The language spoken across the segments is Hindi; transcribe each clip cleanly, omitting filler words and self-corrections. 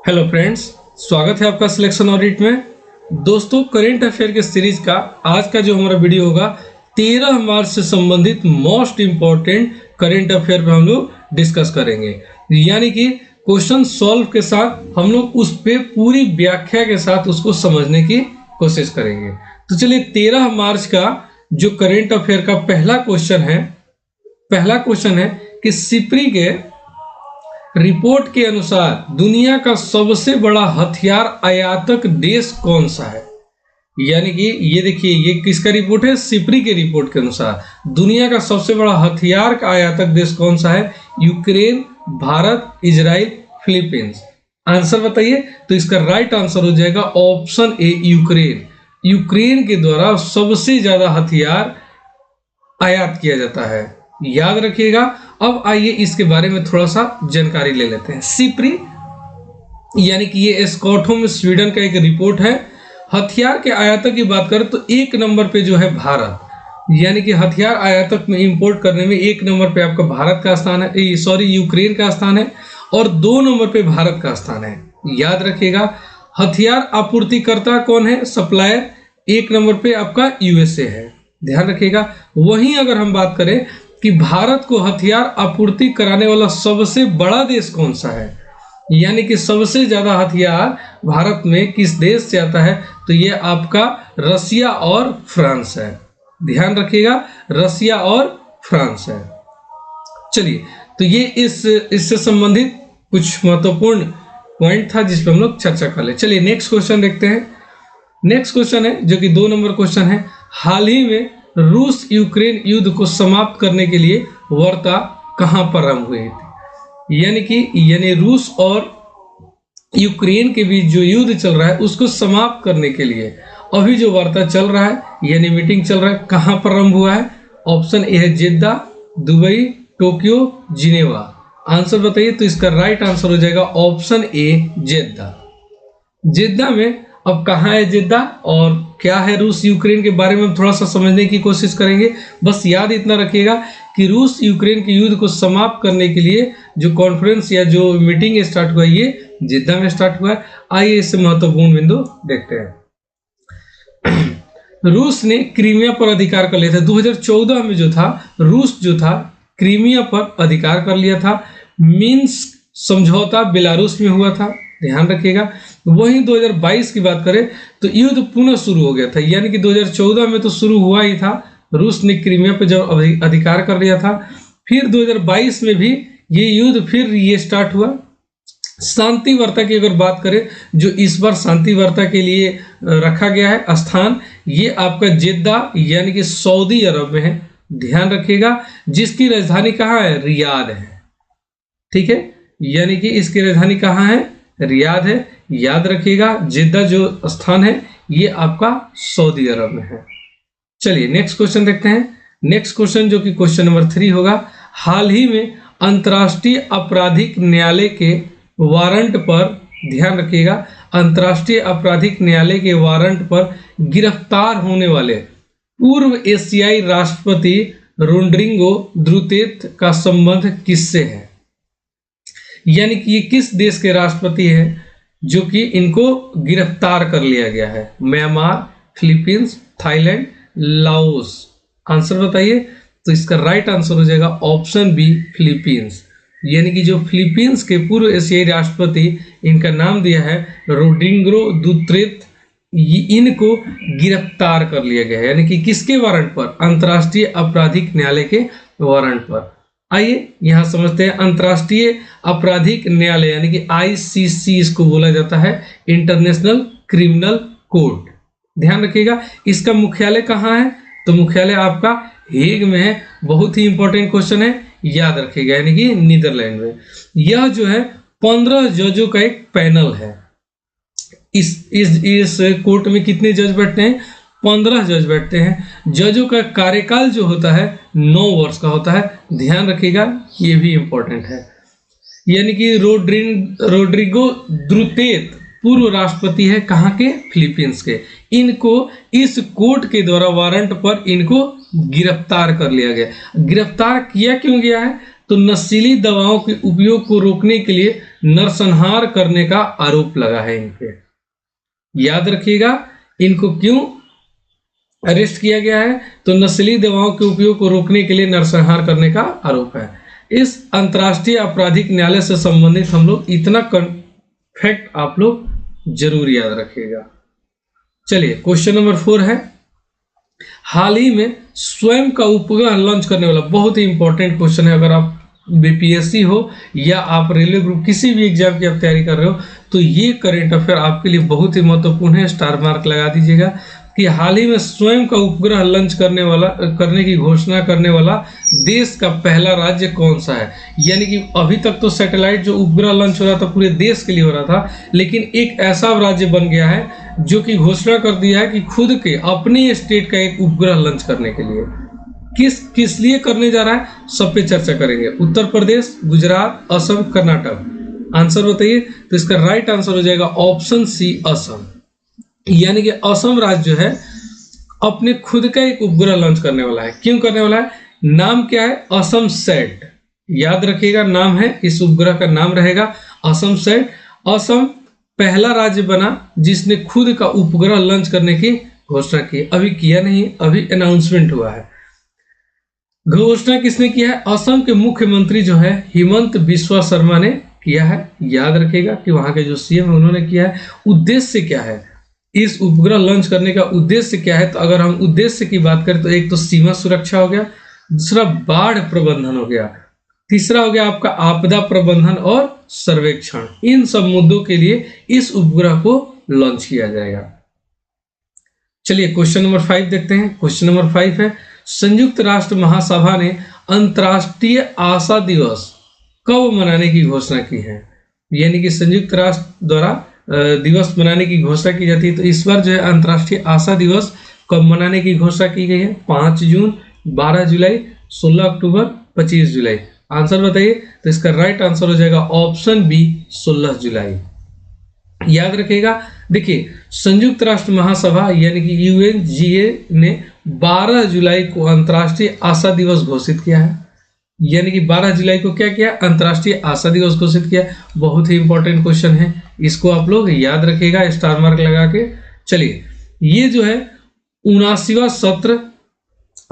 हेलो फ्रेंड्स, स्वागत है आपका सिलेक्शन ऑडिट में। दोस्तों, करंट अफेयर के सीरीज का आज का जो हमारा वीडियो होगा 13 मार्च से संबंधित मोस्ट इंपॉर्टेंट करंट अफेयर पे हम लोग डिस्कस करेंगे। यानी कि क्वेश्चन सॉल्व के साथ हम लोग उस पे पूरी व्याख्या के साथ उसको समझने की कोशिश करेंगे। तो चलिए 13 मार्च का जो करंट अफेयर का पहला क्वेश्चन है कि सिप्री के रिपोर्ट के अनुसार दुनिया का सबसे बड़ा हथियार आयातक देश कौन सा है। यानी कि ये देखिए, ये किसका रिपोर्ट है? सिप्री के रिपोर्ट के अनुसार दुनिया का सबसे बड़ा हथियार का आयातक देश कौन सा है? Ukraine, Bharat, Israel, Philippines. Answer बताइए। तो इसका राइट आंसर हो जाएगा ऑप्शन ए, यूक्रेन। यूक्रेन के द्वारा सबसे ज्यादा हथियार आयात किया जाता है, याद रखिएगा। अब आइए इसके बारे में थोड़ा सा जानकारी ले लेते हैं। सिप्री यानी कि ये स्टॉकहोम स्वीडन का एक रिपोर्ट है। हथियार के आयातक की बात करें तो एक नंबर पे जो है भारत, यानी कि हथियार आयातक में इंपोर्ट करने में एक नंबर पे आपका भारत का स्थान है, सॉरी यूक्रेन का स्थान है, और 2 नंबर पे भारत का स्थान है, याद रखिएगा। हथियार आपूर्तिकर्ता कौन है? सप्लायर 1 नंबर पे आपका यूएसए है, ध्यान रखिएगा। वहीं अगर हम बात करें कि भारत को हथियार आपूर्ति कराने वाला सबसे बड़ा देश कौन सा है, यानी कि सबसे ज्यादा हथियार भारत में किस देश से आता है, तो ये आपका रसिया और फ्रांस है, ध्यान रखिएगा, रसिया और फ्रांस है। चलिए, तो ये इससे संबंधित कुछ महत्वपूर्ण पॉइंट था जिस पर हम लोग चर्चा कर ले। चलिए नेक्स्ट क्वेश्चन देखते हैं। नेक्स्ट क्वेश्चन है जो कि 2 नंबर क्वेश्चन है। हाल ही में रूस यूक्रेन युद्ध को समाप्त करने के लिए वार्ता कहां पर आरंभ हुई थी? यानी रूस और यूक्रेन के बीच जो युद्ध चल रहा है उसको समाप्त करने के लिए अभी जो वार्ता चल रहा है, यानी मीटिंग चल रहा है, कहां पर आरंभ हुआ है? ऑप्शन ए है जेद्दा, दुबई, टोक्यो, जिनेवा। आंसर बताइए। तो इसका राइट आंसर हो जाएगा ऑप्शन ए, जेद्दा। जेद्दा में अब कहाँ है जेद्दा और क्या है रूस यूक्रेन के बारे में हम थोड़ा सा समझने की कोशिश करेंगे। बस याद इतना रखिएगा कि रूस यूक्रेन के युद्ध को समाप्त करने के लिए जो कॉन्फ्रेंस या जो मीटिंग स्टार्ट हुआ ये जेद्दा में स्टार्ट हुआ है। आइए इससे महत्वपूर्ण बिंदु देखते हैं। रूस ने क्रीमिया पर अधिकार कर लिया था 2014 में, रूस जो था क्रीमिया पर अधिकार कर लिया था। मिन्स्क समझौता बेलारूस में हुआ था, ध्यान रखिएगा। वहीं 2022 की बात करें तो युद्ध पुनः शुरू हो गया था, यानी कि 2014 में तो शुरू हुआ ही था, रूस ने क्रीमिया पर जब अधिकार कर लिया था, फिर 2022 में भी ये युद्ध फिर ये स्टार्ट हुआ। शांति वार्ता की अगर बात करें, जो इस बार शांति वार्ता के लिए रखा गया है स्थान, ये आपका जेद्दा यानी कि सऊदी अरब में है, ध्यान रखिएगा, जिसकी राजधानी कहाँ है? रियाद है, ठीक है। यानी कि इसकी राजधानी कहाँ है? रियाद है, याद रखिएगा। जेद्दा जो स्थान है ये आपका सऊदी अरब में है। चलिए नेक्स्ट क्वेश्चन देखते हैं। नेक्स्ट क्वेश्चन जो कि क्वेश्चन नंबर 3 होगा। हाल ही में अंतर्राष्ट्रीय आपराधिक न्यायालय के वारंट पर, ध्यान रखिएगा, अंतर्राष्ट्रीय आपराधिक न्यायालय के वारंट पर गिरफ्तार होने वाले पूर्व एशियाई राष्ट्रपति रोड्रिगो दुतेर्ते का संबंध किससे है? यानी कि ये किस देश के राष्ट्रपति हैं जो कि इनको गिरफ्तार कर लिया गया है? Myanmar, Philippines, Thailand, Laos. Answer बताइए। तो इसका राइट आंसर हो जाएगा ऑप्शन बी, फिलीपींस। यानी कि जो फिलीपींस के पूर्व एशियाई राष्ट्रपति, इनका नाम दिया है रोड्रिगो दुतेर्ते, इनको गिरफ्तार कर लिया गया है। यानी कि किसके वारंट पर? अंतर्राष्ट्रीय आपराधिक न्यायालय के वारंट पर। आइए यहां समझते हैं। अंतर्राष्ट्रीय आपराधिक न्यायालय यानी कि आईसीसी इसको बोला जाता है, इंटरनेशनल क्रिमिनल कोर्ट, ध्यान रखिएगा। इसका मुख्यालय कहाँ है? तो मुख्यालय आपका हेग में है। बहुत ही इंपॉर्टेंट क्वेश्चन है, याद रखिएगा, यानी कि नीदरलैंड में। यह जो है 15 जजों का एक पैनल है। इस कोर्ट में कितने जज बैठते हैं? 15 जज बैठते हैं। जजों का कार्यकाल जो होता है 9 वर्ष का होता है, ध्यान रखिएगा, ये भी इंपॉर्टेंट है। यानी कि रोड्रिगो दुतेर्ते पूर्व राष्ट्रपति है, कहाँ के? फिलीपींस के। इनको इस कोर्ट के द्वारा वारंट पर इनको गिरफ्तार कर लिया गया। गिरफ्तार किया क्यों गया है? तो नशीली दवाओं के उपयोग को रोकने के लिए नरसंहार करने का आरोप लगा है इन पे। याद रखिएगा, इनको क्यों अरेस्ट किया गया है? तो नशीली दवाओं के उपयोग को रोकने के लिए नरसंहार करने का आरोप है। इस अंतर्राष्ट्रीय आपराधिक न्यायालय से संबंधित हम लोग इतना फैक्ट आप लोग जरूर याद रखिएगा। चलिए क्वेश्चन नंबर 4 है, हाल ही में स्वयं का उपग्रह लॉन्च करने वाला, बहुत ही इंपॉर्टेंट क्वेश्चन है। अगर आप बीपीएससी हो या आप रेलवे ग्रुप किसी भी एग्जाम की आप तैयारी कर रहे हो तो ये करेंट अफेयर आपके लिए बहुत ही महत्वपूर्ण है, स्टार मार्क लगा दीजिएगा कि हाल ही में स्वयं का उपग्रह लॉन्च करने की घोषणा करने वाला देश का पहला राज्य कौन सा है। यानी कि अभी तक तो सैटेलाइट जो उपग्रह लॉन्च हो रहा था पूरे देश के लिए हो रहा था, लेकिन एक ऐसा राज्य बन गया है जो कि घोषणा कर दिया है कि खुद के अपने स्टेट का एक उपग्रह लॉन्च करने के लिए किस लिए करने जा रहा है, सब पे चर्चा करेंगे। उत्तर प्रदेश, गुजरात, असम, कर्नाटक। आंसर बताइए। तो इसका राइट आंसर हो जाएगा ऑप्शन सी, असम। यानी कि असम राज्य जो है अपने खुद का एक उपग्रह लॉन्च करने वाला है। क्यों करने वाला है? नाम क्या है? असम सैट। याद रखिएगा, नाम है, इस उपग्रह का नाम रहेगा असम सैट। असम पहला राज्य बना जिसने खुद का उपग्रह लॉन्च करने की घोषणा की। अभी किया नहीं, अभी अनाउंसमेंट हुआ है। घोषणा किसने किया है? असम के मुख्यमंत्री जो है हिमंत बिस्वा शर्मा ने किया है। याद रखिएगा कि वहां के जो सीएम है उन्होंने किया है। उद्देश्य क्या है? इस उपग्रह लॉन्च करने का उद्देश्य क्या है? तो अगर हम उद्देश्य की बात करें तो एक तो सीमा सुरक्षा हो गया, दूसरा बाढ़ प्रबंधन हो गया, तीसरा हो गया आपका आपदा प्रबंधन और सर्वेक्षण। इन सब मुद्दों के लिए इस उपग्रह को लॉन्च किया जाएगा। चलिए क्वेश्चन नंबर 5 देखते हैं। क्वेश्चन नंबर 5 है, संयुक्त राष्ट्र महासभा ने अंतर्राष्ट्रीय आशा दिवस कब मनाने की घोषणा की है? यानी कि संयुक्त राष्ट्र द्वारा दिवस मनाने की घोषणा की जाती है। तो इस बार जो है अंतर्राष्ट्रीय आशा दिवस कब मनाने की घोषणा की गई है? 5 जून, 12 जुलाई, 16 अक्टूबर, 25 जुलाई। आंसर बताइए। तो इसका राइट आंसर हो जाएगा ऑप्शन बी, 16 जुलाई। याद रखिएगा, देखिए संयुक्त राष्ट्र महासभा यानी कि यूएनजीए ने 12 जुलाई को अंतर्राष्ट्रीय आशा दिवस घोषित किया है। यानी कि 12 जुलाई को क्या किया? अंतर्राष्ट्रीय आशा दिवस घोषित किया। बहुत ही इंपॉर्टेंट क्वेश्चन है, इसको आप लोग याद रखिएगा स्टार मार्क लगा के। चलिए, ये जो है 79वां सत्र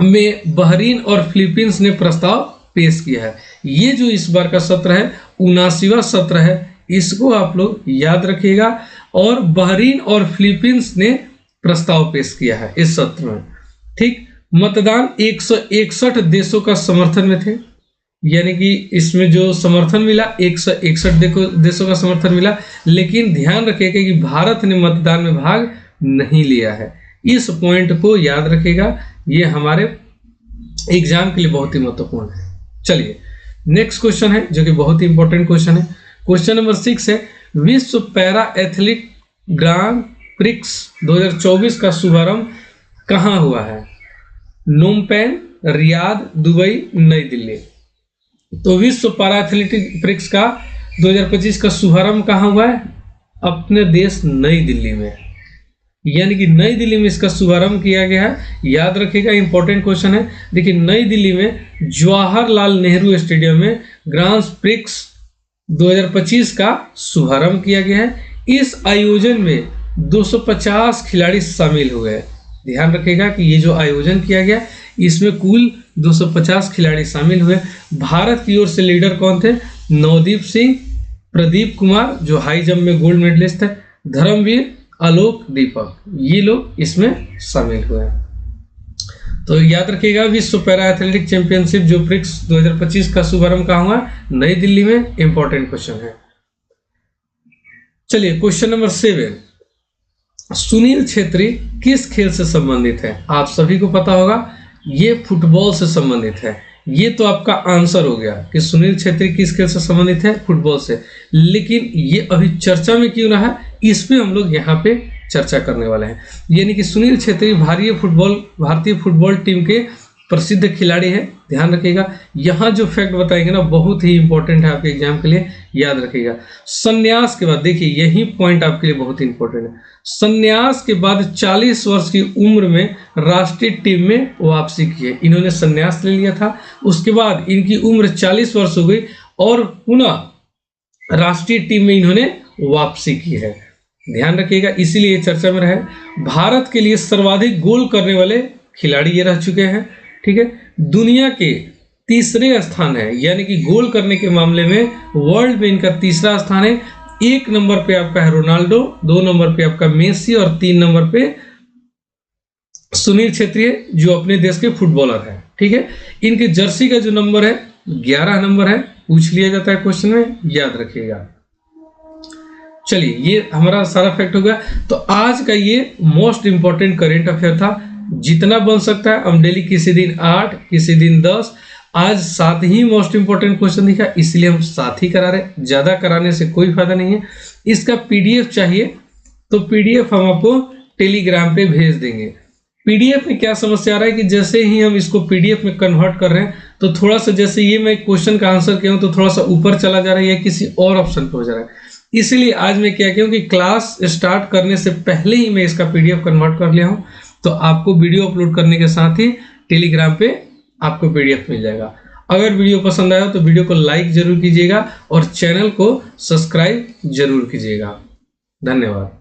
में बहरीन और फिलीपींस ने प्रस्ताव पेश किया है। ये जो इस बार का सत्र है 79वां सत्र है, इसको आप लोग याद रखिएगा। और बहरीन और फिलीपींस ने प्रस्ताव पेश किया है इस सत्र में। ठीक, मतदान 161 देशों का समर्थन में थे। यानी कि इसमें जो समर्थन मिला 161 देशों का समर्थन मिला, लेकिन ध्यान रखिएगा कि भारत ने मतदान में भाग नहीं लिया है। इस पॉइंट को याद रखिएगा, ये हमारे एग्जाम के लिए बहुत ही महत्वपूर्ण है। चलिए नेक्स्ट क्वेश्चन है जो कि बहुत ही इंपॉर्टेंट क्वेश्चन है। क्वेश्चन नंबर 6 है, विश्व पैरा एथलीट ग्रांड प्रिक्स 2024 का शुभारंभ कहाँ हुआ है? नोमपेन, रियाद, दुबई, नई दिल्ली। तो विश्व पैरा एथलेटिक प्रिक्स का 2025 का शुभारंभ कहाँ हुआ है? अपने देश नई दिल्ली में। यानी कि नई दिल्ली में इसका शुभारंभ किया गया है। याद रखिएगा, इंपॉर्टेंट क्वेश्चन है। देखिए नई दिल्ली में जवाहरलाल नेहरू स्टेडियम में ग्रांड प्रिक्स 2025 का शुभारंभ किया गया है। इस आयोजन में 250 खिलाड़ी शामिल हुए हैं। ध्यान रखिएगा कि ये जो आयोजन किया गया इसमें कुल 250 खिलाड़ी शामिल हुए। भारत की ओर से लीडर कौन थे? नवदीप सिंह, प्रदीप कुमार जो हाई जंप में गोल्ड मेडलिस्ट है, धर्मवीर, आलोक, दीपक, ये लोग इसमें शामिल हुए हैं। तो याद रखिएगा, विश्व पैरा एथलेटिक चैंपियनशिप जो प्रिक्स 2025 का शुभारंभ कहाँ हुआ? नई दिल्ली में। इंपॉर्टेंट क्वेश्चन है। चलिए क्वेश्चन नंबर 7, सुनील छेत्री किस खेल से संबंधित है? आप सभी को पता होगा, ये फुटबॉल से संबंधित है। ये तो आपका आंसर हो गया कि सुनील छेत्री किस खेल से संबंधित है? फुटबॉल से। लेकिन ये अभी चर्चा में क्यों रहा, इस पे हम लोग यहाँ पे चर्चा करने वाले हैं। यानी कि सुनील छेत्री भारतीय फुटबॉल टीम के प्रसिद्ध खिलाड़ी है, ध्यान रखिएगा। यहाँ जो फैक्ट बताएंगे ना बहुत ही इंपॉर्टेंट है आपके एग्जाम के लिए, याद रखिएगा। संन्यास के बाद देखिए यही पॉइंट आपके लिए बहुत इंपॉर्टेंट है। संन्यास के बाद 40 वर्ष की उम्र में राष्ट्रीय टीम में वापसी की है। इन्होंने संन्यास ले लिया था, उसके बाद इनकी उम्र 40 वर्ष हो गई और पुनः राष्ट्रीय टीम में इन्होंने वापसी की है, ध्यान रखिएगा, इसीलिए चर्चा में रहे। भारत के लिए सर्वाधिक गोल करने वाले खिलाड़ी ये रह चुके हैं, ठीक है। दुनिया के तीसरे स्थान है, यानी कि गोल करने के मामले में वर्ल्ड में इनका तीसरा स्थान है। 1 नंबर पे आपका है रोनाल्डो, 2 नंबर पे आपका मेसी और 3 नंबर पे सुनील छेत्री जो अपने देश के फुटबॉलर है, ठीक है। इनके जर्सी का जो नंबर है 11 नंबर है, पूछ लिया जाता है क्वेश्चन में, याद रखिएगा। चलिए ये हमारा सारा फैक्ट हो गया। तो आज का ये मोस्ट इंपॉर्टेंट करेंट अफेयर था, जितना बन सकता है हम डेली, किसी दिन 8, किसी दिन 10, आज 7 ही मोस्ट इंपॉर्टेंट क्वेश्चन दिखा, इसलिए हम 7 ही करा रहे, ज्यादा कराने से कोई फायदा नहीं है। इसका पीडीएफ चाहिए तो पीडीएफ हम आपको टेलीग्राम पे भेज देंगे। पीडीएफ में क्या समस्या आ रहा है कि जैसे ही हम इसको पीडीएफ में कन्वर्ट कर रहे हैं तो थोड़ा सा, जैसे ये मैं क्वेश्चन का आंसर किया हूं तो थोड़ा सा ऊपर चला जा रहा है या किसी और ऑप्शन पे हो जा रहा है। इसीलिए आज मैं क्या किया कि क्लास स्टार्ट करने से पहले ही मैं इसका पीडीएफ कन्वर्ट कर लिया हूं, तो आपको वीडियो अपलोड करने के साथ ही टेलीग्राम पे आपको पीडीएफ मिल जाएगा। अगर वीडियो पसंद आया तो वीडियो को लाइक जरूर कीजिएगा और चैनल को सब्सक्राइब जरूर कीजिएगा। धन्यवाद।